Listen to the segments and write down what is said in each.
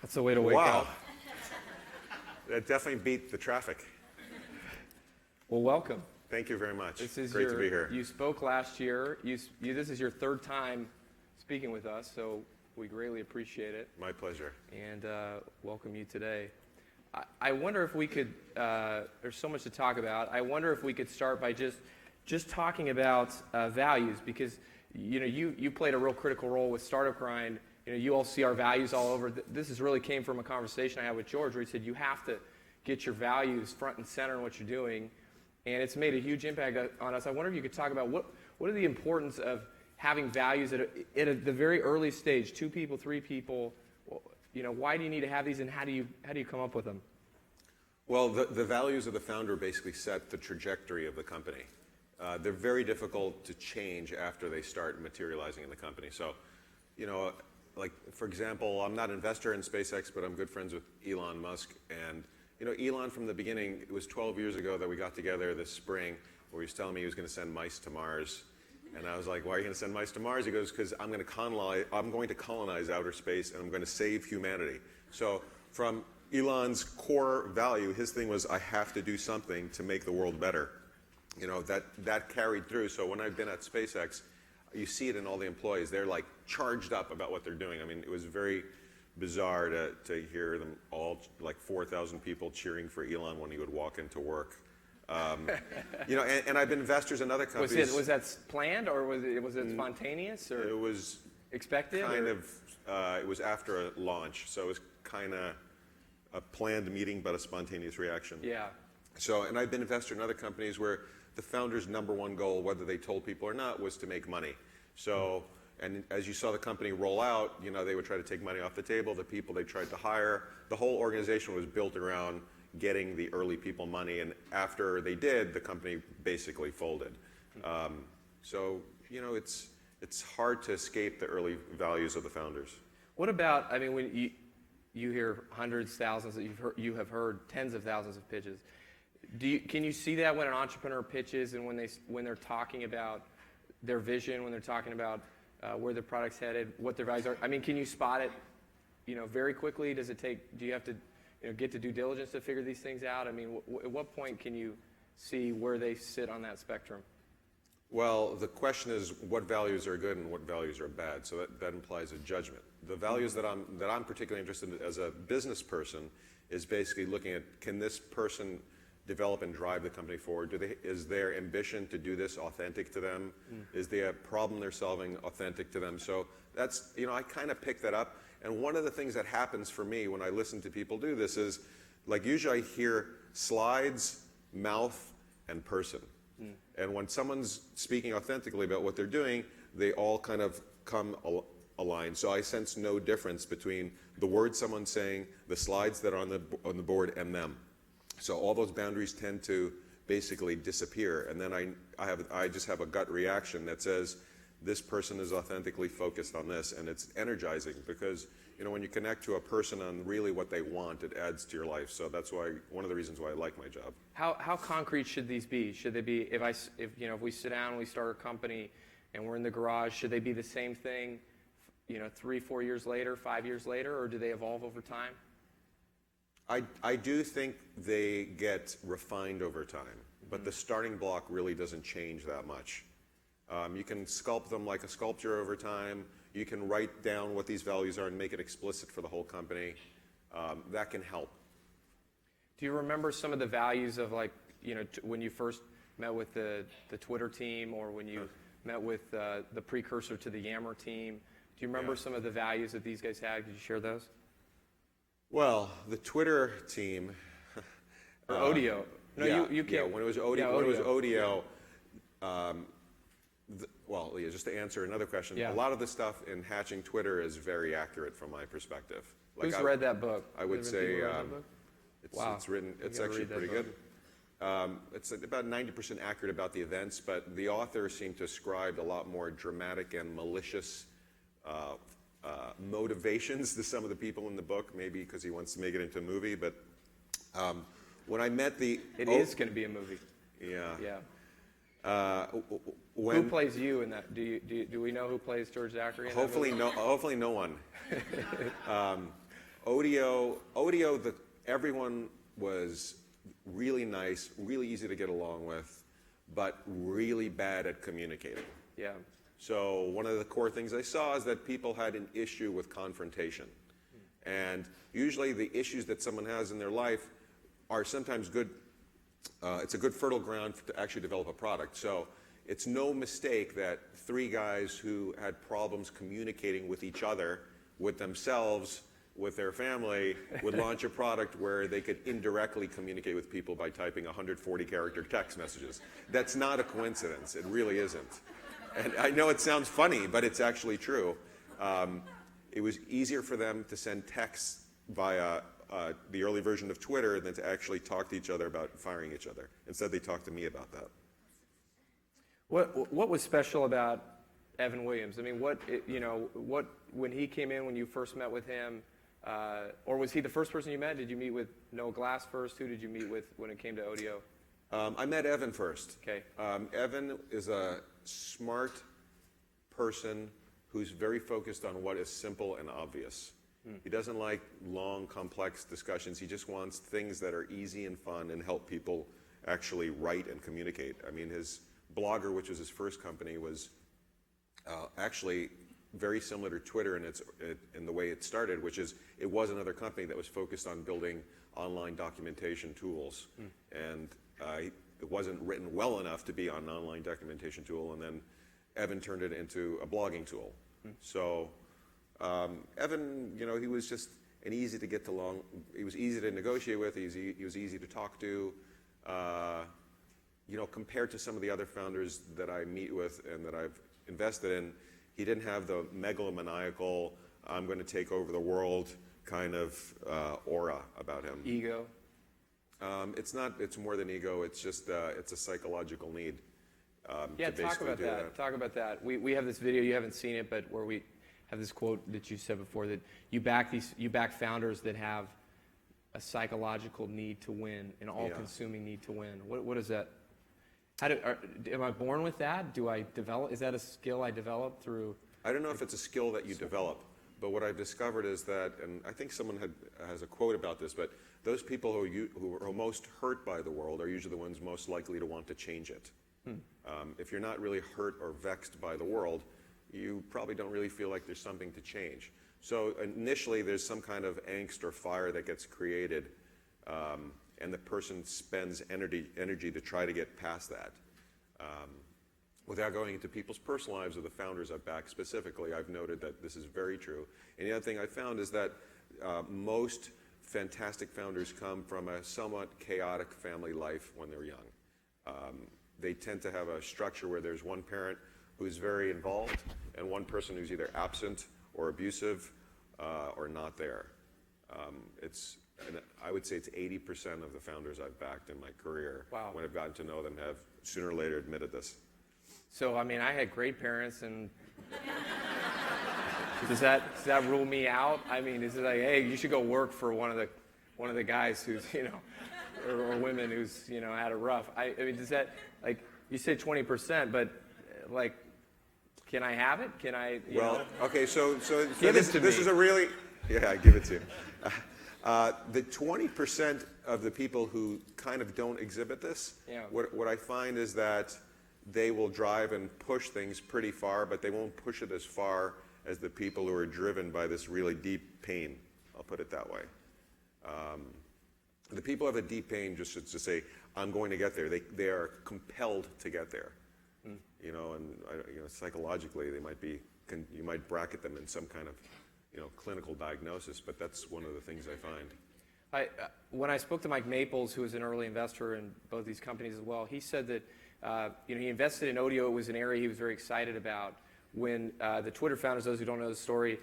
That's the way to wake up. That definitely beat the traffic. Well, welcome. Thank you very much. This is great to be here. You spoke last year. This is your third time speaking with us, so we greatly appreciate it. My pleasure. And welcome you today. I wonder if we could, there's so much to talk about. I wonder if we could start by just talking about values, because you played a real critical role with Startup Grind. You all see our values all over. This really came from a conversation I had with George, where he said you have to get your values front and center in what you're doing, and it's made a huge impact on us. I wonder if you could talk about what are the importance of having values at the very early stage, 2 people, 3 people. Why do you need to have these, and how do you come up with them? Well, the values of the founder basically set the trajectory of the company. They're very difficult to change after they start materializing in the company. So, like, for example, I'm not an investor in SpaceX, but I'm good friends with Elon Musk. And, Elon, from the beginning, it was 12 years ago that we got together this spring, where he was telling me he was going to send mice to Mars. And I was like, why are you going to send mice to Mars? He goes, because I'm going to colonize outer space, and I'm going to save humanity. So from Elon's core value, his thing was, I have to do something to make the world better. That carried through. So when I've been at SpaceX, you see it in all the employees. They're like charged up about what they're doing. I mean, it was very bizarre to hear them all, like 4,000 people cheering for Elon when he would walk into work. And I've been investors in other companies. Was that planned, or was it spontaneous, or it was expected? It was after a launch, so it was kind of a planned meeting, but a spontaneous reaction. Yeah. So, and I've been investor in other companies where the founder's number one goal, whether they told people or not, was to make money. So, and as you saw the company roll out, they would try to take money off the table. The people they tried to hire, the whole organization was built around getting the early people money. And after they did, the company basically folded. It's hard to escape the early values of the founders. What about, when you hear hundreds, thousands, you have heard tens of thousands of pitches. Can you see that when an entrepreneur pitches, and when they're talking about their vision, when they're talking about where their product's headed, what their values are? Can you spot it, very quickly? Do you have to, get to due diligence to figure these things out? At what point can you see where they sit on that spectrum? Well, the question is what values are good and what values are bad. So that implies a judgment. The values that I'm particularly interested in as a business person is basically looking at, can this person develop and drive the company forward? Is their ambition to do this authentic to them? Is the problem they're solving authentic to them? So that's, I kind of pick that up. And one of the things that happens for me when I listen to people do this is, like, usually I hear slides, mouth, and person. And when someone's speaking authentically about what they're doing, they all kind of come aligned. So I sense no difference between the words someone's saying, the slides that are on the board, and them. So all those boundaries tend to basically disappear, and then I just have a gut reaction that says this person is authentically focused on this, and it's energizing because when you connect to a person on really what they want, it adds to your life. So that's one of the reasons why I like my job. How concrete should these be? Should they be, if we sit down and we start a company and we're in the garage, should they be the same thing 3, 4 years later, 5 years later, or do they evolve over time? I do think they get refined over time, but the starting block really doesn't change that much. You can sculpt them like a sculpture over time. You can write down what these values are and make it explicit for the whole company. That can help. Do you remember some of the values of, when you first met with the Twitter team, or when you met with the precursor to the Yammer team? Do you remember some of the values that these guys had? Could you share those? Well, the Twitter team. Or Odeo. No, you can't. Yeah, when it was Odeo. Just to answer another question, a lot of the stuff in hatching Twitter is very accurate from my perspective. Who's read that book? I would say wow. It's written. It's actually pretty good. It's about 90% accurate about the events, but the author seemed to ascribe a lot more dramatic and malicious motivations to some of the people in the book, maybe because he wants to make it into a movie. But when I met it is going to be a movie. Yeah. Yeah. Who plays you in that? Do we know who plays George Zachary? Hopefully no one. Odeo, everyone was really nice, really easy to get along with, but really bad at communicating. Yeah. So one of the core things I saw is that people had an issue with confrontation. And usually the issues that someone has in their life are sometimes good, it's a good fertile ground to actually develop a product. So it's no mistake that three guys who had problems communicating with each other, with themselves, with their family, would launch a product where they could indirectly communicate with people by typing 140-character text messages. That's not a coincidence. It really isn't. And I know it sounds funny, but it's actually true. It was easier for them to send texts via the early version of Twitter than to actually talk to each other about firing each other. Instead, they talked to me about that. What was special about Evan Williams? I mean, when he came in, when you first met with him, or was he the first person you met? Did you meet with Noah Glass first? Who did you meet with when it came to Odeo? I met Evan first. Okay. Evan is a smart person who's very focused on what is simple and obvious. He doesn't like long, complex discussions. He just wants things that are easy and fun and help people actually write and communicate. I mean, his Blogger, which was his first company, was actually very similar to Twitter in the way it started, which is it was another company that was focused on building online documentation tools. And it wasn't written well enough to be on an online documentation tool, and then Evan turned it into a blogging tool. So Evan, he was just an easy to get along. He was easy to negotiate with. He was easy to talk to. Compared to some of the other founders that I meet with and that I've invested in, he didn't have the megalomaniacal, I'm going to take over the world kind of aura about him. Ego? It's more than ego. It's just, it's a psychological need. Yeah, talk about that. Talk about that. We have this video, you haven't seen it, but where we have this quote that you said before, that you back founders that have a psychological need to win, an all-consuming need to win. What is that? Am I born with that? Do I develop? Is that a skill I develop through? I don't know if it's a skill that you develop, but what I've discovered is that, and I think someone has a quote about this, but those people who are most hurt by the world are usually the ones most likely to want to change it. If you're not really hurt or vexed by the world, you probably don't really feel like there's something to change. So initially, there's some kind of angst or fire that gets created, and the person spends energy to try to get past that. Without going into people's personal lives or the founders I've backed specifically, I've noted that this is very true. And the other thing I found is that most fantastic founders come from a somewhat chaotic family life when they're young. They tend to have a structure where there's one parent who's very involved and one person who's either absent or abusive or not there. And I would say it's 80% of the founders I've backed in my career, when I've gotten to know them, have sooner or later admitted this. So, I mean, I had great parents, and does that rule me out? I mean, is it like, hey, you should go work for one of the guys who's, or women who's, had it rough? I mean, does that, like, you say 20%, but like, can I have it? Can I? Okay, so give this is a really, I give it to you. The 20% of the people who kind of don't exhibit this, what I find is that they will drive and push things pretty far, but they won't push it as far as the people who are driven by this really deep pain. I'll put it that way. The people who have a deep pain just to say, I'm going to get there. They are compelled to get there. And psychologically, you might bracket them in some kind of clinical diagnosis, but that's one of the things I find. When I spoke to Mike Maples, who was an early investor in both these companies as well, he said that he invested in Odeo. It was an area he was very excited about. When the Twitter founders, those who don't know the story,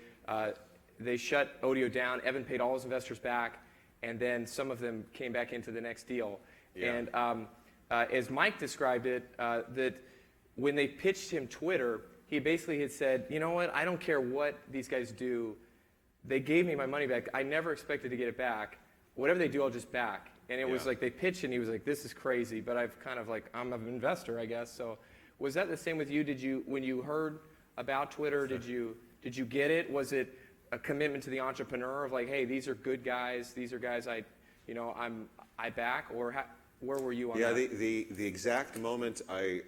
they shut Odeo down. Evan paid all his investors back, and then some of them came back into the next deal. Yeah. And as Mike described it, that when they pitched him Twitter, he basically had said, you know what, I don't care what these guys do. They gave me my money back. I never expected to get it back. Whatever they do, I'll just back. And it was like they pitched and he was like, this is crazy, but I've kind of like, I'm an investor, I guess. So was that the same with you? When you heard about Twitter, did you get it? Was it a commitment to the entrepreneur of like, hey, these are good guys. These are guys I back, or where were you on that? Yeah, the exact moment I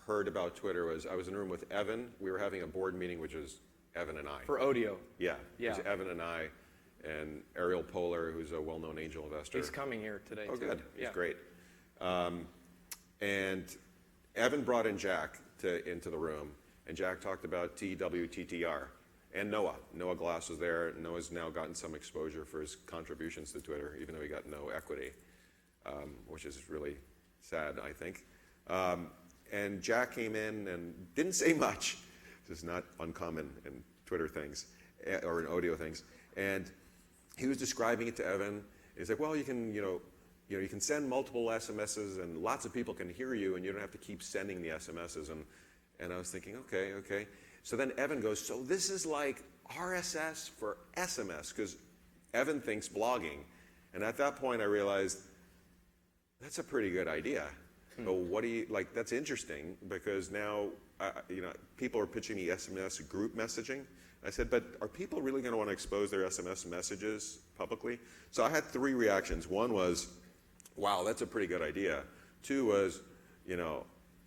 heard about Twitter was I was in a room with Evan. We were having a board meeting, which was Evan and I. For Odeo. Yeah, Yeah. it was Evan and I, and Ariel Poehler, who's a well-known angel investor. He's coming here today, Oh, too. good. Yeah. He's great. And Evan brought in Jack into the room, and Jack talked about TWTTR. And Noah. Noah Glass was there. Noah's now gotten some exposure for his contributions to Twitter, even though he got no equity, which is really sad, I think. And Jack came in and didn't say much. This is not uncommon in Twitter things, or in audio things. And he was describing it to Evan. He's like, well, you can send multiple SMSs, and lots of people can hear you, and you don't have to keep sending the SMSs. And I was thinking, okay. So then Evan goes, so this is like RSS for SMS, because Evan thinks blogging. And at that point, I realized that's a pretty good idea. But what do you, like, that's interesting, because now, people are pitching me SMS group messaging. I said, but are people really going to want to expose their SMS messages publicly? So I had 3 reactions. One was, wow, that's a pretty good idea. 2 was,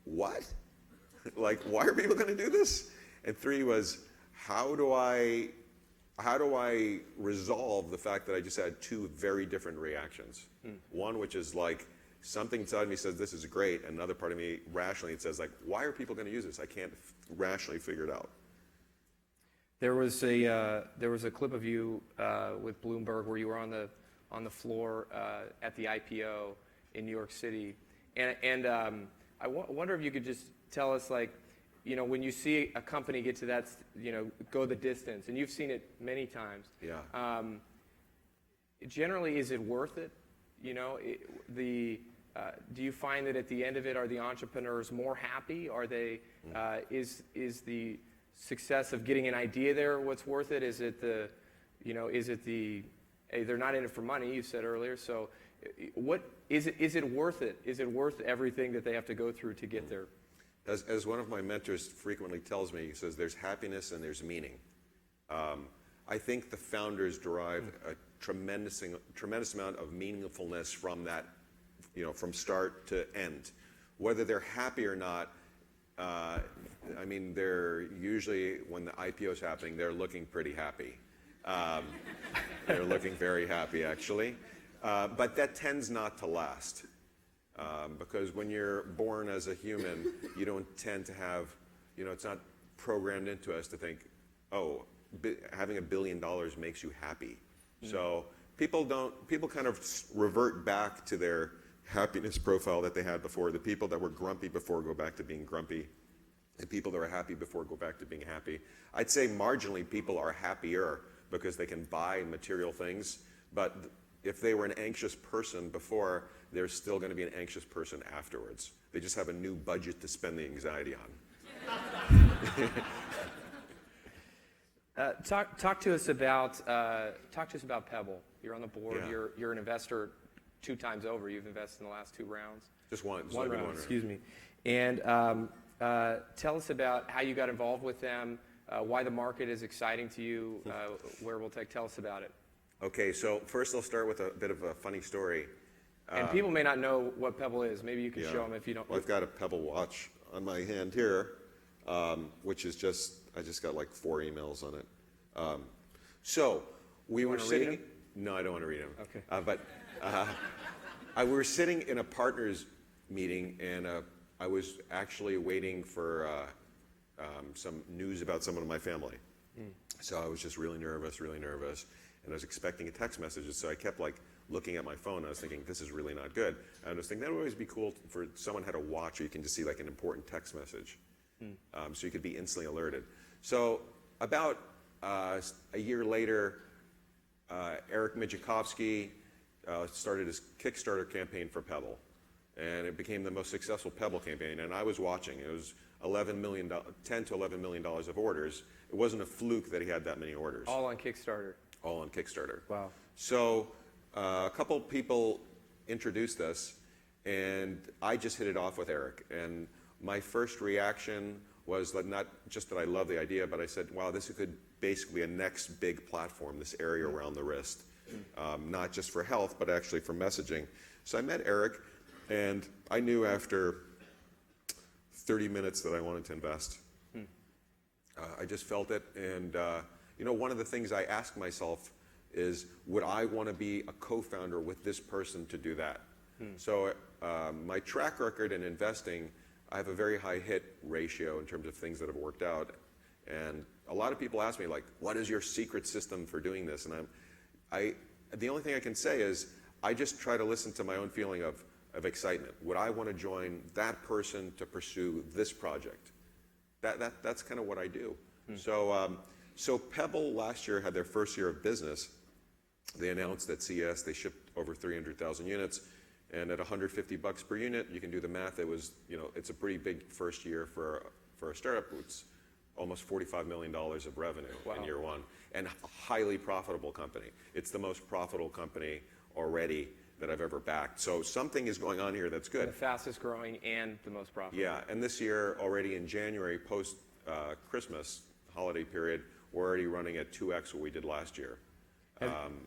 what? Like, why are people going to do this? And 3 was, how do I resolve the fact that I just had 2 very different reactions? One, which is like, something inside me says this is great, and another part of me rationally it says like, why are people going to use this? I can't rationally figure it out. There was a clip of you with Bloomberg where you were on the floor at the IPO in New York City, and I wonder if you could just tell us, like, when you see a company get to that, go the distance, and you've seen it many times. Yeah. Generally, is it worth it? Do you find that at the end of it, are the entrepreneurs more happy? Are they? Is the success of getting an idea there what's worth it? Is it the, hey, they're not in it for money, you said earlier. So, what is it? Is it worth it? Is it worth everything that they have to go through to get there? As one of my mentors frequently tells me, he says, there's happiness and there's meaning. I think the founders derive a tremendous amount of meaningfulness from that, from start to end. Whether they're happy or not, they're usually, when the IPO is happening, they're looking pretty happy. They're looking very happy, actually. But that tends not to last. Because when you're born as a human, you don't tend to have, it's not programmed into us to think, oh, having $1 billion makes you happy. So people kind of revert back to their happiness profile that they had before. The people that were grumpy before go back to being grumpy. The people that were happy before go back to being happy. I'd say marginally people are happier because they can buy material things, but if they were an anxious person before, they're still going to be an anxious person afterwards. They just have a new budget to spend the anxiety on. Talk to us about Pebble. You're on the board. Yeah. You're an investor 2 times over. You've invested in the last 2 rounds. Just one. One round. Round. Excuse me. And tell us about how you got involved with them. Why the market is exciting to you. Where we'll take. Tell us about it. Okay, so first I'll start with a bit of a funny story. And people may not know what Pebble is. Maybe you can show them if you don't. Well, I've got a Pebble watch on my hand here, which is I just got like 4 emails on it. So we were sitting. Read them? No, I don't want to read them. Okay. We were sitting in a partners meeting, and I was actually waiting for some news about someone in my family. So I was just really nervous, and I was expecting a text message. So I kept looking at my phone. And I was thinking, this is really not good. And I was thinking that would always be cool for someone had a watch where you can just see an important text message, so you could be instantly alerted. So about a year later, Eric Mijakovsky started his Kickstarter campaign for Pebble, and it became the most successful Pebble campaign. And I was watching. It was $10 to $11 million of orders. It wasn't a fluke that he had that many orders. All on Kickstarter. All on Kickstarter. Wow. So a couple people introduced us, and I just hit it off with Eric. And my first reaction was that not just that I love the idea, but I said, wow, this could basically a next big platform, this area around the wrist, not just for health, but actually for messaging. So I met Eric, and I knew after 30 minutes that I wanted to invest. I just felt it, and one of the things I ask myself is, would I want to be a co-founder with this person to do that? So my track record in investing, I have a very high hit ratio in terms of things that have worked out, and a lot of people ask me, like, what is your secret system for doing this? And the only thing I can say is I just try to listen to my own feeling of excitement. Would I want to join that person to pursue this project? That's kind of what I do. So Pebble last year had their first year of business. They announced at CES they shipped over 300,000 units, and at $150 per unit, you can do the math. It was, it's a pretty big first year for a startup. It's almost $45 million of revenue in year one, and a highly profitable company. It's the most profitable company already that I've ever backed. So something is going on here that's good. The fastest growing and the most profitable. Yeah, and this year already in January, post Christmas holiday period, we're already running at 2x what we did last year.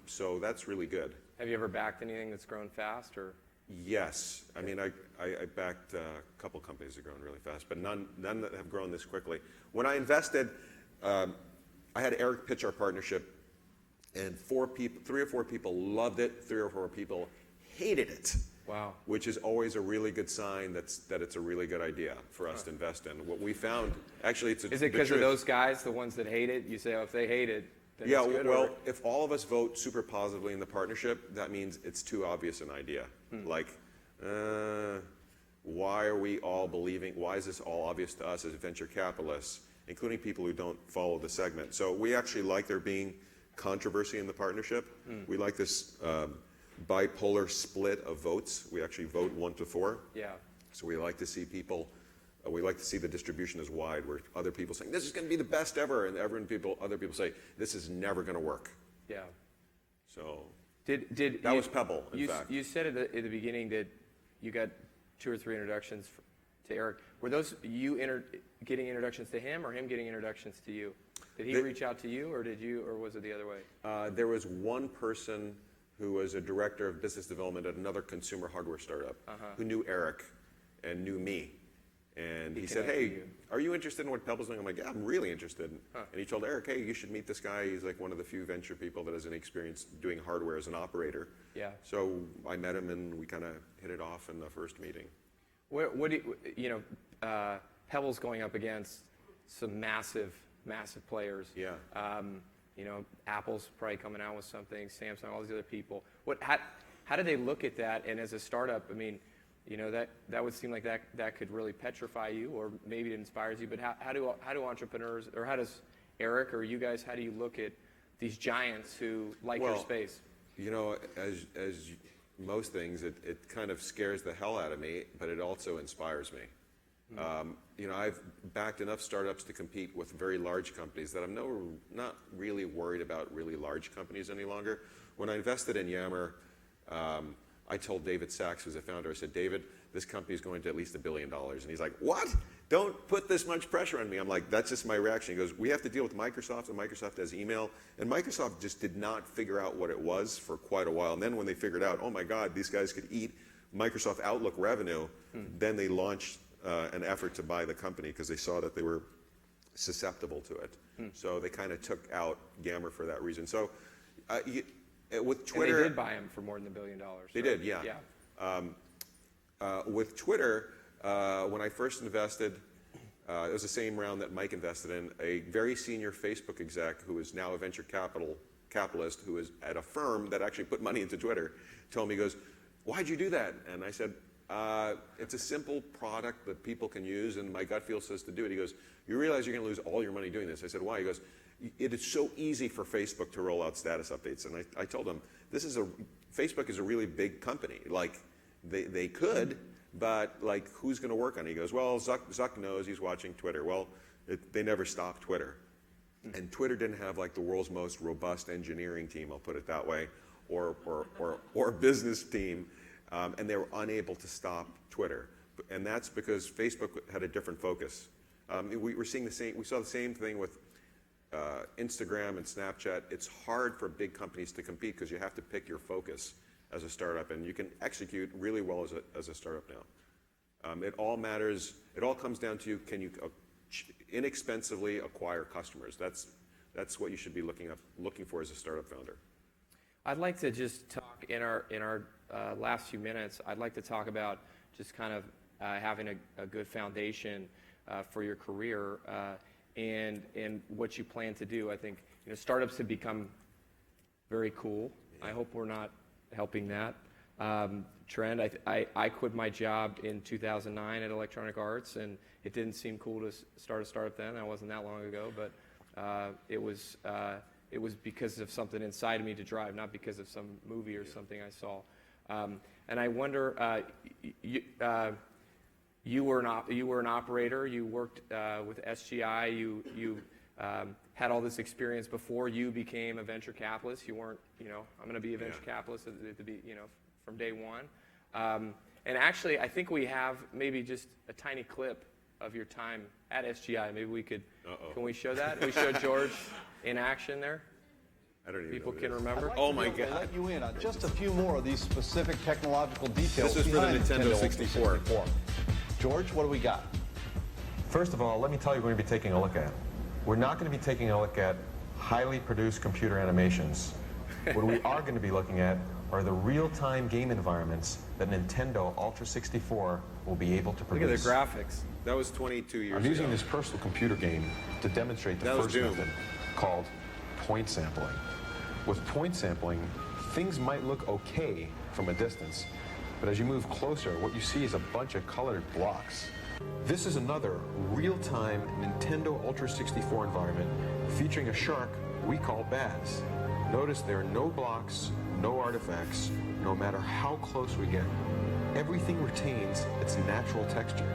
So that's really good. Have you ever backed anything that's grown fast, or? Yes, I mean I backed a couple companies that have grown really fast, but none that have grown this quickly. When I invested, I had Eric pitch our partnership, and 3 or 4 people loved it, 3 or 4 people hated it. Wow. Which is always a really good sign that it's a really good idea for us to invest in. What we found, actually, it's Is it because of those guys, the ones that hate it? You say, oh, if they hate it, then yeah, it's good? Well, if all of us vote super positively in the partnership, that means it's too obvious an idea. Like, why are we all believing, why is this all obvious to us as venture capitalists, including people who don't follow the segment? So we actually like there being controversy in the partnership. We like this bipolar split of votes. We actually vote 1 to 4. Yeah. So we like to see people, we like to see the distribution as wide, where other people saying, this is going to be the best ever, and other people say, this is never going to work. Yeah. So that was Pebble, in fact. You said at the beginning that you got 2 or 3 introductions to Eric. Were those you getting introductions to him, or him getting introductions to you? Did he reach out to you, or was it the other way? There was one person who was a director of business development at another consumer hardware startup who knew Eric and knew me. And he said, hey, are you interested in what Pebble's doing? I'm like, yeah, I'm really interested. And he told Eric, hey, you should meet this guy. He's like one of the few venture people that has any experience doing hardware as an operator. Yeah. So I met him, and we kind of hit it off in the first meeting. What do Pebble's going up against some massive players. Yeah. Apple's probably coming out with something, Samsung, all these other people. How do they look at that? And as a startup, I mean, that would seem like that could really petrify you, or maybe it inspires you. But how do entrepreneurs, or how does Eric or you guys, how do you look at these giants who like your space? As most things, it kind of scares the hell out of me, but it also inspires me. I've backed enough startups to compete with very large companies that I'm not really worried about really large companies any longer. When I invested in Yammer, I told David Sachs, who's a founder, I said, David, this company is going to at least $1 billion. And he's like, what? Don't put this much pressure on me. I'm like, that's just my reaction. He goes, we have to deal with Microsoft, and Microsoft has email. And Microsoft just did not figure out what it was for quite a while. And then when they figured out, oh my God, these guys could eat Microsoft Outlook revenue, then they launched an effort to buy the company because they saw that they were susceptible to it. So they kind of took out Yammer for that reason. So with Twitter, and they did buy him for more than $1 billion. They did, yeah. With Twitter, when I first invested, it was the same round that Mike invested in. A very senior Facebook exec, who is now a venture capitalist, who is at a firm that actually put money into Twitter, told me, he goes, why'd you do that? And I said, it's a simple product that people can use, and my gut feel says to do it. He goes, you realize you're going to lose all your money doing this? I said, why? He goes, it is so easy for Facebook to roll out status updates. And I told him, Facebook is a really big company. Like, they could, but like, who's going to work on it? He goes, well, Zuck knows, he's watching Twitter. Well, they never stopped Twitter. And Twitter didn't have like the world's most robust engineering team, I'll put it that way, or business team. And they were unable to stop Twitter. And that's because Facebook had a different focus. We're seeing the same. We saw the same thing with Instagram and Snapchat. It's hard for big companies to compete because you have to pick your focus as a startup, and you can execute really well as a startup now. It all matters. It all comes down to can you inexpensively acquire customers. That's what you should be looking for as a startup founder. I'd like to just talk in our last few minutes. I'd like to talk about just kind of having a good foundation for your career and what you plan to do. I think startups have become very cool. Yeah. I hope we're not helping that trend. I quit my job in 2009 at Electronic Arts, and it didn't seem cool to start a startup then. That wasn't that long ago, but it was because of something inside of me to drive, not because of some movie or something I saw. And I wonder, you were an operator. You worked with SGI. You had all this experience before you became a venture capitalist. You weren't, I'm going to be a venture capitalist from day one. And actually, I think we have maybe just a tiny clip of your time at SGI. Maybe we could. Can we show that? We show George in action there. I don't even People know can remember. Oh my God! Let you in on just a few more of these specific technological details. This is for the Nintendo 64. George, what do we got? First of all, let me tell you what we're going to be taking a look at. We're not going to be taking a look at highly produced computer animations. What we are going to be looking at are the real-time game environments that Nintendo Ultra 64 will be able to produce. Look at the graphics. That was 22 years ago. I'm using this personal computer game to demonstrate the first method called point sampling. With point sampling, things might look okay from a distance, but as you move closer, what you see is a bunch of colored blocks. This is another real-time Nintendo Ultra 64 environment featuring a shark we call Baz. Notice there are no blocks, no artifacts, no matter how close we get. Everything retains its natural texture.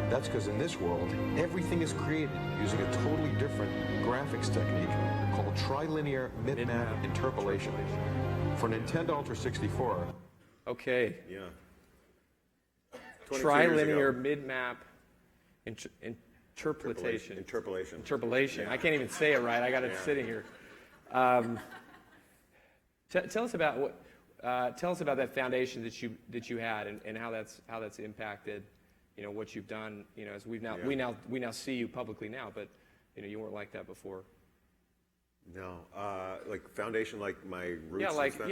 That's because in this world, everything is created using a totally different graphics technique called trilinear mid-map interpolation. For Nintendo Ultra 64, okay. Yeah. Trilinear mid-map interpolation. Interpolation. Yeah. I can't even say it right. I got it sitting here. Tell us about that foundation that you had and how that's impacted, what you've done. As we now see you publicly now, but you weren't like that before. No, like foundation, like my roots. Yeah, like and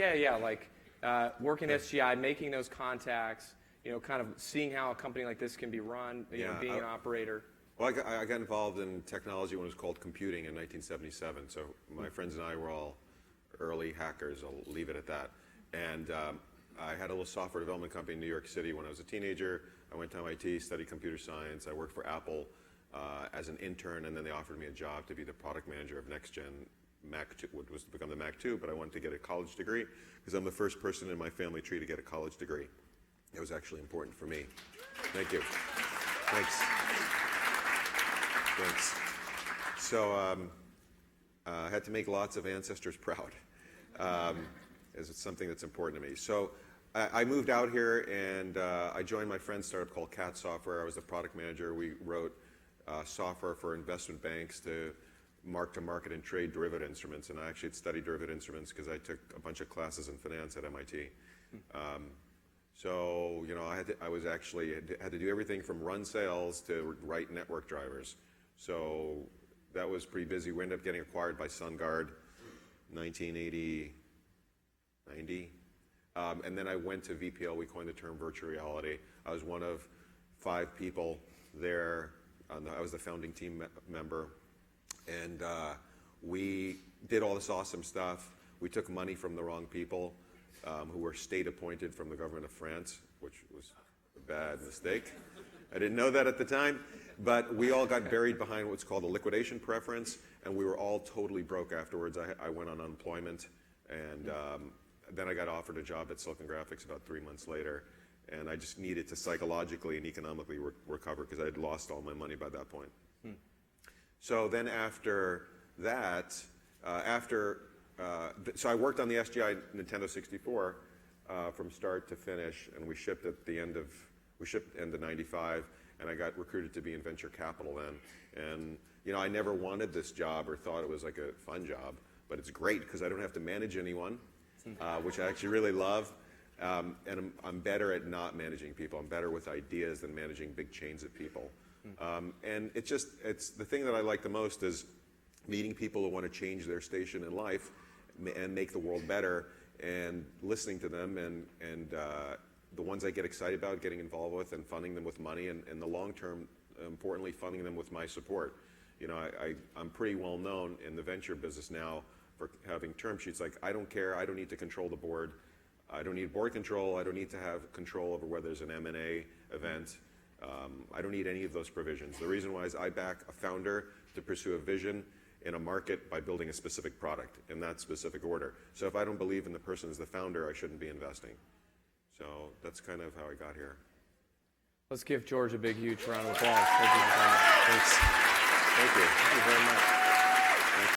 stuff? working at SGI, making those contacts. Kind of seeing how a company like this can be run. Being an operator. Well, I got involved in technology when it was called computing in 1977. So my friends and I were all early hackers. I'll leave it at that. And I had a little software development company in New York City when I was a teenager. I went to MIT, studied computer science. I worked for Apple as an intern, and then they offered me a job to be the product manager of next gen Mac 2, what was to become the Mac 2, but I wanted to get a college degree because I'm the first person in my family tree to get a college degree. It was actually important for me. Thank you. Thanks. So I had to make lots of ancestors proud, as it's something that's important to me. So I moved out here and I joined my friend's startup called Cat Software. I was the product manager. We wrote software for investment banks to mark-to-market and trade derivative instruments. And I actually had studied derivative instruments because I took a bunch of classes in finance at MIT. So I had to do everything from run sales to write network drivers. So that was pretty busy. We ended up getting acquired by SunGard, 1980, 90. And then I went to VPL. We coined the term virtual reality. I was one of 5 people there. I was the founding team member. And we did all this awesome stuff. We took money from the wrong people who were state appointed from the government of France, which was a bad mistake. I didn't know that at the time. But we all got buried behind what's called a liquidation preference, and we were all totally broke afterwards. I went on unemployment, and then I got offered a job at Silicon Graphics about 3 months later, and I just needed to psychologically and economically recover because I had lost all my money by that point. So then after that, so I worked on the SGI Nintendo 64 from start to finish, and we shipped end of 95. and I got recruited to be in venture capital then. And I never wanted this job or thought it was like a fun job, but it's great because I don't have to manage anyone, which I actually really love. And I'm better at not managing people. I'm better with ideas than managing big chains of people. And it's the thing that I like the most is meeting people who want to change their station in life and make the world better, and listening to them, and the ones I get excited about getting involved with and funding them with money, and the long term, importantly, funding them with my support. I'm pretty well known in the venture business now for having term sheets like, I don't care, I don't need to control the board, I don't need board control, I don't need to have control over whether there's an M&A event. I don't need any of those provisions. The reason why is I back a founder to pursue a vision in a market by building a specific product in that specific order. So if I don't believe in the person as the founder, I shouldn't be investing. So that's kind of how I got here. Let's give George a big, huge round of applause. Thank you for coming. Thanks. Thank you. Thank you very much.